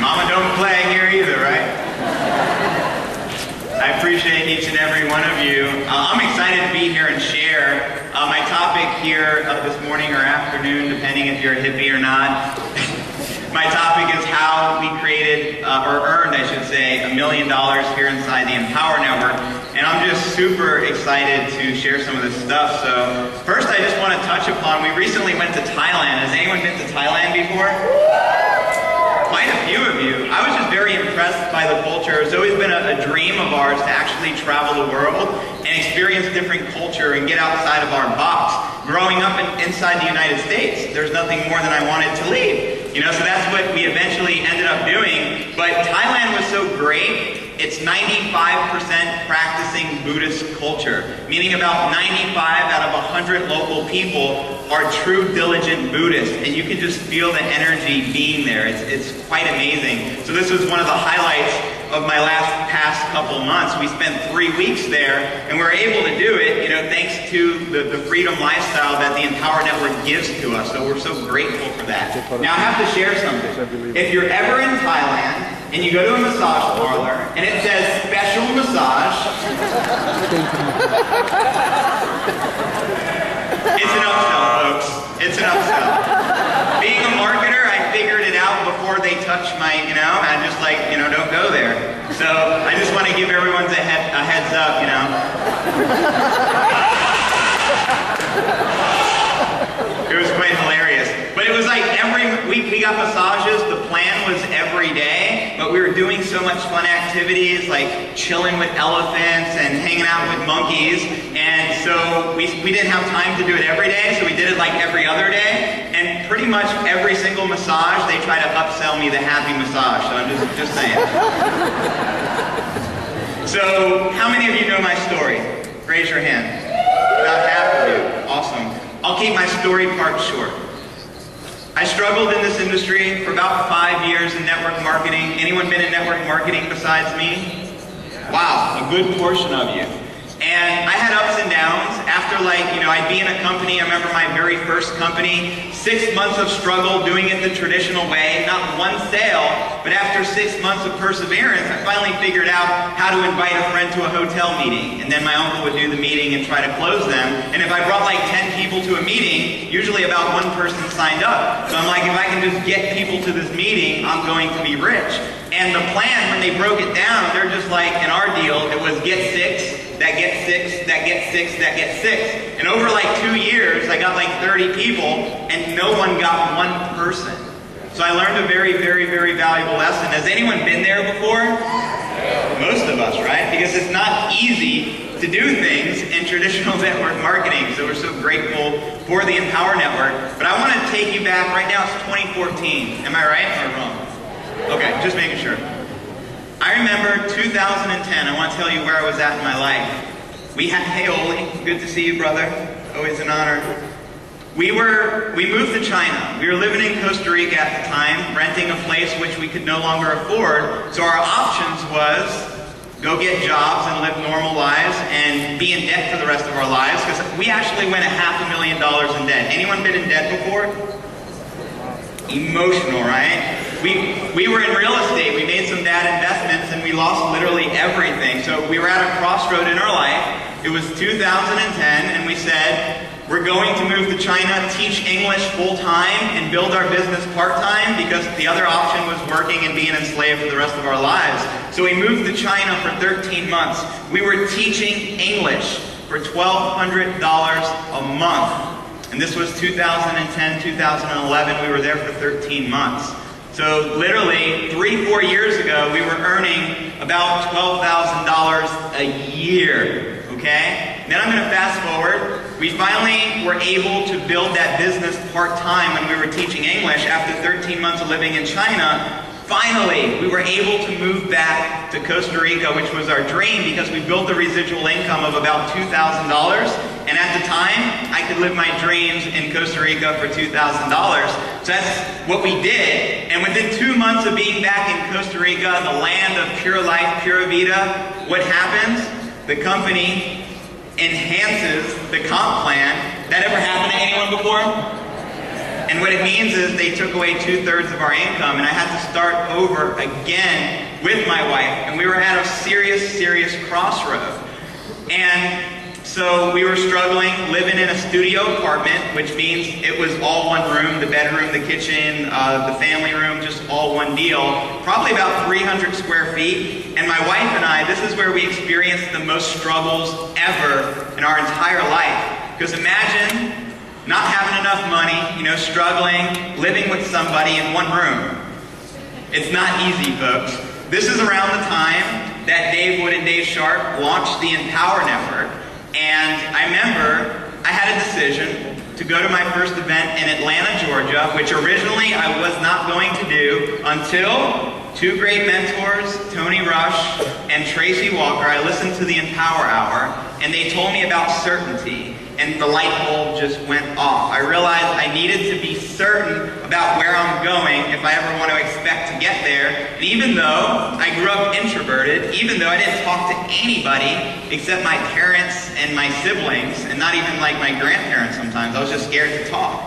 Mama don't play here either, right? I appreciate each and every one of you. I'm excited to be here and share. My topic here this morning or afternoon, depending if you're a hippie or not, my topic is how we created, or earned, I should say, $1 million here inside the Empower Network. And I'm just super excited to share some of this stuff. So first I just want to touch upon, we recently went to Thailand. Has anyone been to Thailand before? Quite a few of you. I was just very impressed by the culture. It's always been a dream of ours to actually travel the world and experience different culture and get outside of our box. Growing up inside the United States, there's nothing more than I wanted to leave. You know, so that's what we eventually ended up doing. But Thailand was so great. It's 95% practicing Buddhist culture, meaning about 95 out of 100 local people are true diligent Buddhists, and you can just feel the energy being there. It's quite amazing. So this was one of the highlights of my past couple months. We spent 3 weeks there, and we were able to do it, you know, thanks to the freedom lifestyle that the Empower Network gives to us. So we're so grateful for that. Now I have to share something. If you're ever in Thailand, and you go to a massage parlor, and it says special massage, it's an upsell, folks. It's an upsell. Being a marketer, I figured it out before they touch my, you know, I'm just like, you know, don't go there. So I just want to give everyone a heads up, you know. It was quite hilarious. But it was like we got massages, the plan was every day, but we were doing so much fun activities like chilling with elephants and hanging out with monkeys, and so we didn't have time to do it every day, so we did it like every other day, and pretty much every single massage they try to upsell me the happy massage, so I'm just saying. So, how many of you know my story? Raise your hand. About half of you. Awesome. I'll keep my story part short. I struggled in this industry for about 5 years in network marketing. Anyone been in network marketing besides me? Wow, a good portion of you. And I had ups and downs. After I'd be in a company, I remember my very first company, 6 months of struggle doing it the traditional way, not one sale, but after 6 months of perseverance, I finally figured out how to invite a friend to a hotel meeting. And then my uncle would do the meeting and try to close them. And if I brought like 10 people to a meeting, usually about one person signed up. So I'm like, if I can just get people to this meeting, I'm going to be rich. And the plan, when they broke it down, they're just like, in our deal, it was get 6, that gets 6, that gets 6, that gets 6. And over like 2 years, I got like 30 people, and no one got one person. So I learned a very, very, very valuable lesson. Has anyone been there before? Most of us, right? Because it's not easy to do things in traditional network marketing. So we're so grateful for the Empower Network. But I want to take you back. Right now it's 2014. Am I right or wrong? Okay, just making sure. I remember 2010. I want to tell you where I was at in my life. Hey Oli, good to see you, brother. Always an honor. We moved to China. We were living in Costa Rica at the time, renting a place which we could no longer afford. So our options was go get jobs and live normal lives and be in debt for the rest of our lives, because we actually went $500,000 in debt. Anyone been in debt before? Emotional, right? We were in real estate. We made some bad investments and we lost literally everything. So we were at a crossroad in our life. It was 2010 and we said, we're going to move to China, teach English full-time and build our business part-time, because the other option was working and being enslaved for the rest of our lives. So we moved to China for 13 months. We were teaching English for $1,200 a month. And this was 2010, 2011. We were there for 13 months. So literally 3-4 years ago, we were earning about $12,000 a year, okay? Then I'm gonna fast forward. We finally were able to build that business part-time when we were teaching English after 13 months of living in China. Finally, we were able to move back to Costa Rica, which was our dream, because we built a residual income of about $2,000. And at the time, I could live my dreams in Costa Rica for $2,000. So that's what we did. And within 2 months of being back in Costa Rica, the land of pure life, pura vida, what happens? The company enhances the comp plan. That ever happened to anyone before? And what it means is they took away 2/3 of our income, and I had to start over again with my wife, and we were at a serious crossroad. And so we were struggling, living in a studio apartment, which means it was all one room, the bedroom, the kitchen, the family room, just all one deal. Probably about 300 square feet. And my wife and I, this is where we experienced the most struggles ever in our entire life. Because imagine not having enough money, struggling, living with somebody in one room. It's not easy, folks. This is around the time that Dave Wood and Dave Sharp launched the Empower Network. And I remember I had a decision to go to my first event in Atlanta, Georgia, which originally I was not going to do until two great mentors, Tony Rush and Tracy Walker. I listened to the Empower Hour, and they told me about certainty, and the light bulb just went off. I realized I needed to be certain about where I'm going if I ever want to expect to get there. And even though I grew up introverted, even though I didn't talk to anybody except my parents and my siblings, and not even like my grandparents sometimes, I was just scared to talk,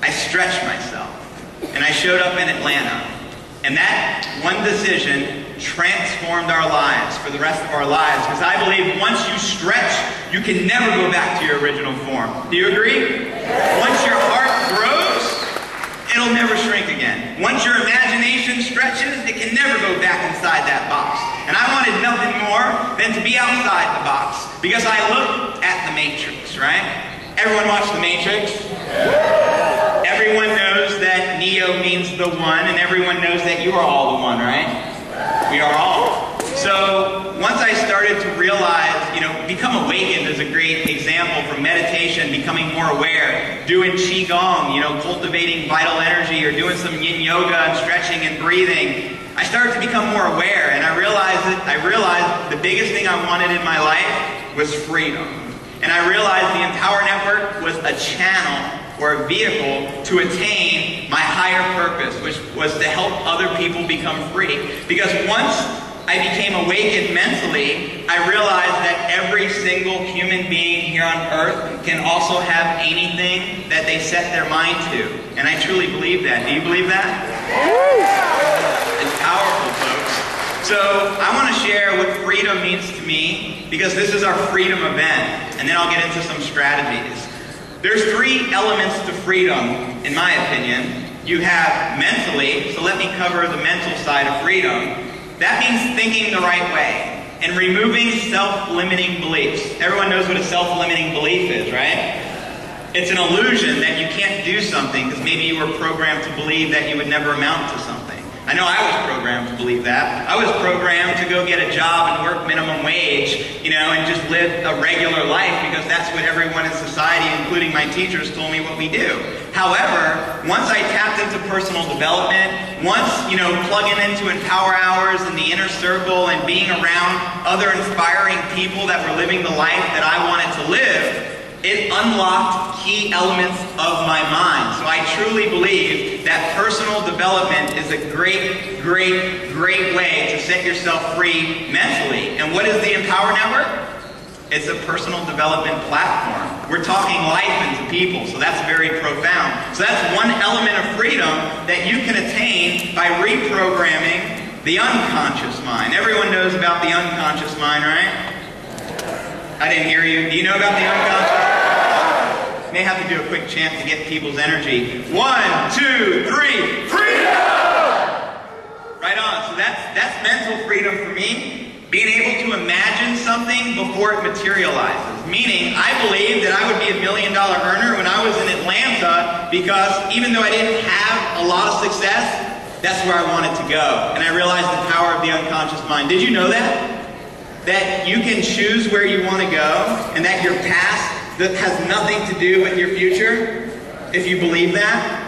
I stretched myself. And I showed up in Atlanta. And that one decision transformed our lives for the rest of our lives. Because I believe once you stretch, you can never go back to your original form. Do you agree? Once your heart grows, it'll never shrink again. Once your imagination stretches, it can never go back inside that box. And I wanted nothing more than to be outside the box. Because I looked at The Matrix, right? Everyone watch The Matrix? Everyone knows that Neo means the one, and everyone knows that you are all the one, right? We are all. So once I started to realize, Become Awakened is a great example for meditation, becoming more aware, doing Qigong, cultivating vital energy, or doing some yin yoga and stretching and breathing. I started to become more aware, and I realized the biggest thing I wanted in my life was freedom. And I realized the Empower Network was a channel or a vehicle to attain my higher purpose, which was to help other people become free. Because once I became awakened mentally, I realized that every single human being here on earth can also have anything that they set their mind to. And I truly believe that. Do you believe that? It's powerful, folks. So I want to share what freedom means to me, because this is our freedom event, and then I'll get into some strategies. There's 3 elements to freedom, in my opinion. You have mentally, so let me cover the mental side of freedom. That means thinking the right way and removing self-limiting beliefs. Everyone knows what a self-limiting belief is, right? It's an illusion that you can't do something because maybe you were programmed to believe that you would never amount to something. I know I was programmed to believe that. I was programmed to go get a job and work minimum wage, and just live a regular life because that's what everyone in society, including my teachers, told me what we do. However, once I tapped into personal development, once, plugging into Empower Hours and the inner circle and being around other inspiring people that were living the life that I wanted to live, it unlocked key elements of my mind. So I truly believe that personal development is a great way to set yourself free mentally. And what is the Empower Network? It's a personal development platform. We're talking life into people, so that's very profound. So that's one element of freedom that you can attain by reprogramming the unconscious mind. Everyone knows about the unconscious mind, right? I didn't hear you. Do you know about the unconscious? May have to do a quick chant to get people's energy. 1, 2, 3, freedom! Right on. So that's mental freedom for me. Being able to imagine something before it materializes. Meaning, I believed that I would be $1 million earner when I was in Atlanta because even though I didn't have a lot of success, that's where I wanted to go. And I realized the power of the unconscious mind. Did you know that? That you can choose where you want to go and that your past that has nothing to do with your future, if you believe that.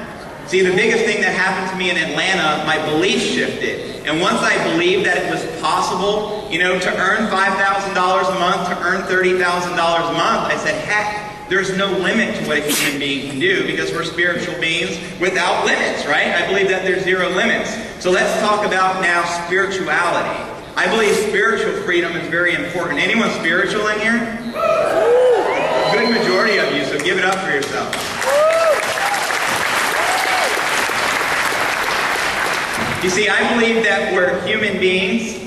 See, the biggest thing that happened to me in Atlanta, my belief shifted. And once I believed that it was possible, to earn $5,000 a month, to earn $30,000 a month, I said, heck, there's no limit to what a human being can do because we're spiritual beings without limits, right? I believe that there's 0 limits. So let's talk about now spirituality. I believe spiritual freedom is very important. Anyone spiritual in here? A good majority of you, so give it up for yourself. You see, I believe that we're human beings,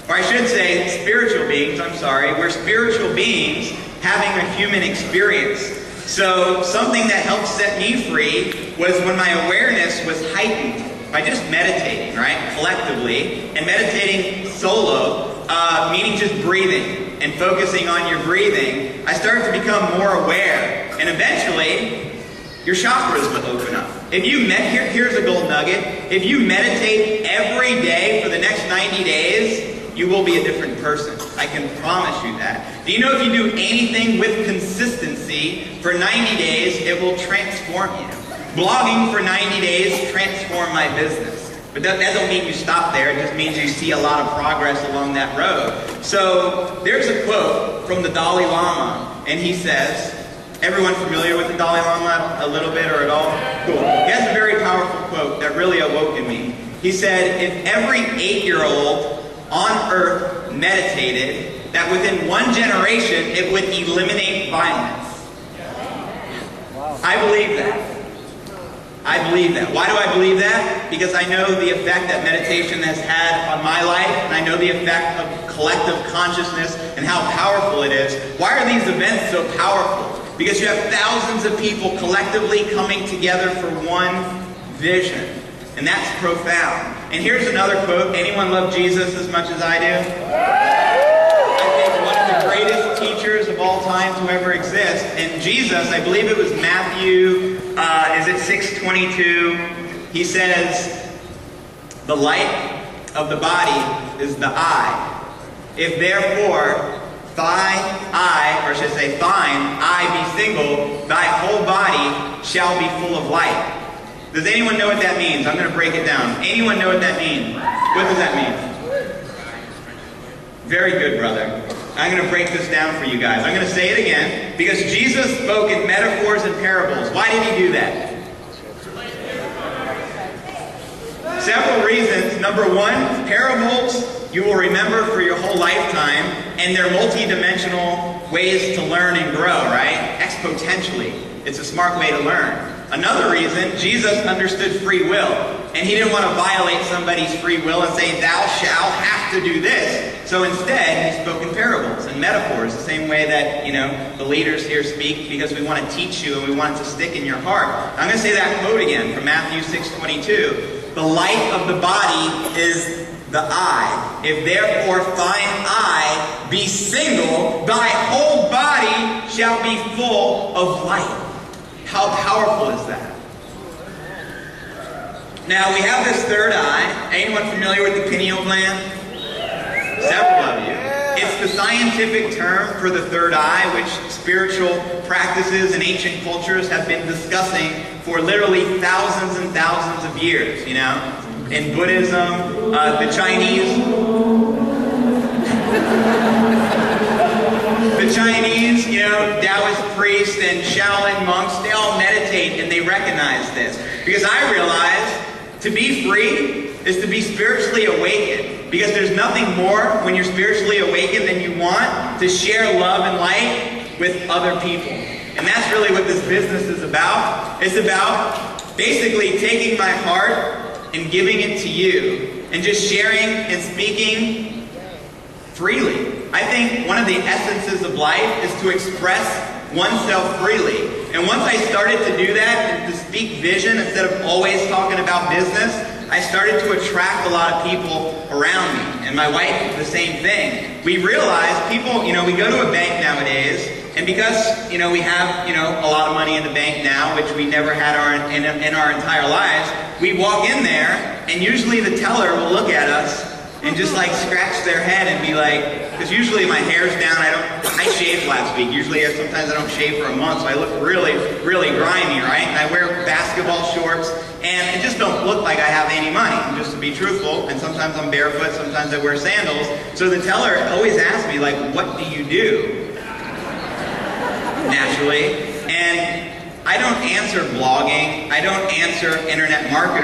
or I should say spiritual beings, we're spiritual beings having a human experience. So something that helped set me free was when my awareness was heightened by just meditating, right, collectively, and meditating solo, meaning just breathing and focusing on your breathing. I started to become more aware, and eventually your chakras will open up. If you here's a gold nugget. If you meditate every day for the next 90 days, you will be a different person. I can promise you that. Do you know if you do anything with consistency for 90 days, it will transform you? Blogging for 90 days transformed my business. But that doesn't mean you stop there. It just means you see a lot of progress along that road. So there's a quote from the Dalai Lama, and he says, everyone familiar with the Dalai Lama a little bit or at all? Cool. He has a very powerful quote that really awoke in me. He said, if every 8-year-old on earth meditated, that within one generation it would eliminate violence. I believe that. I believe that. Why do I believe that? Because I know the effect that meditation has had on my life, and I know the effect of collective consciousness and how powerful it is. Why are these events so powerful? Because you have thousands of people collectively coming together for one vision. And that's profound. And here's another quote. Anyone love Jesus as much as I do? I think one of the greatest teachers of all time to ever exist. And Jesus, I believe it was Matthew, is it 6:22? He says, the light of the body is the eye. If therefore thine eye be single, thy whole body shall be full of light. Does anyone know what that means? I'm going to break it down. Anyone know what that means? What does that mean? Very good, brother. I'm going to break this down for you guys. I'm going to say it again because Jesus spoke in metaphors and parables. Why did he do that? Several reasons. Number one, parables you will remember for your whole lifetime, and they're multi-dimensional ways to learn and grow, right? Exponentially. It's a smart way to learn. Another reason, Jesus understood free will, and he didn't want to violate somebody's free will and say, thou shalt have to do this. So instead, he spoke in parables and metaphors, the same way that, the leaders here speak, because we want to teach you and we want it to stick in your heart. I'm going to say that quote again from Matthew 6:22. The light of the body is the eye. If therefore thine eye be single, thy whole body shall be full of light. How powerful is that? Now we have this third eye. Anyone familiar with the pineal gland? Several of you. It's the scientific term for the third eye, which spiritual practices and ancient cultures have been discussing for literally thousands and thousands of years, In Buddhism, the Chinese, Taoist priests and Shaolin monks, they all meditate and they recognize this. Because I realize to be free is to be spiritually awakened. Because there's nothing more when you're spiritually awakened than you want to share love and light with other people. And that's really what this business is about. It's about basically taking my heart and giving it to you. And just sharing and speaking freely. I think one of the essences of life is to express oneself freely. And once I started to do that and to speak vision instead of always talking about business, I started to attract a lot of people around me. And my wife did the same thing. We realized people, we go to a bank nowadays, and because, we have, a lot of money in the bank now, which we never had in our entire lives, we walk in there, and usually the teller will look at us and just scratch their head and be like, because usually my hair's down, I shaved last week. Usually sometimes I don't shave for a month, so I look really, really grimy, right? And I wear basketball shorts, and it just don't look like I have any money, just to be truthful. And sometimes I'm barefoot, sometimes I wear sandals. So the teller always asks me, what do you do? Naturally. And I don't answer blogging. I don't answer internet marketer.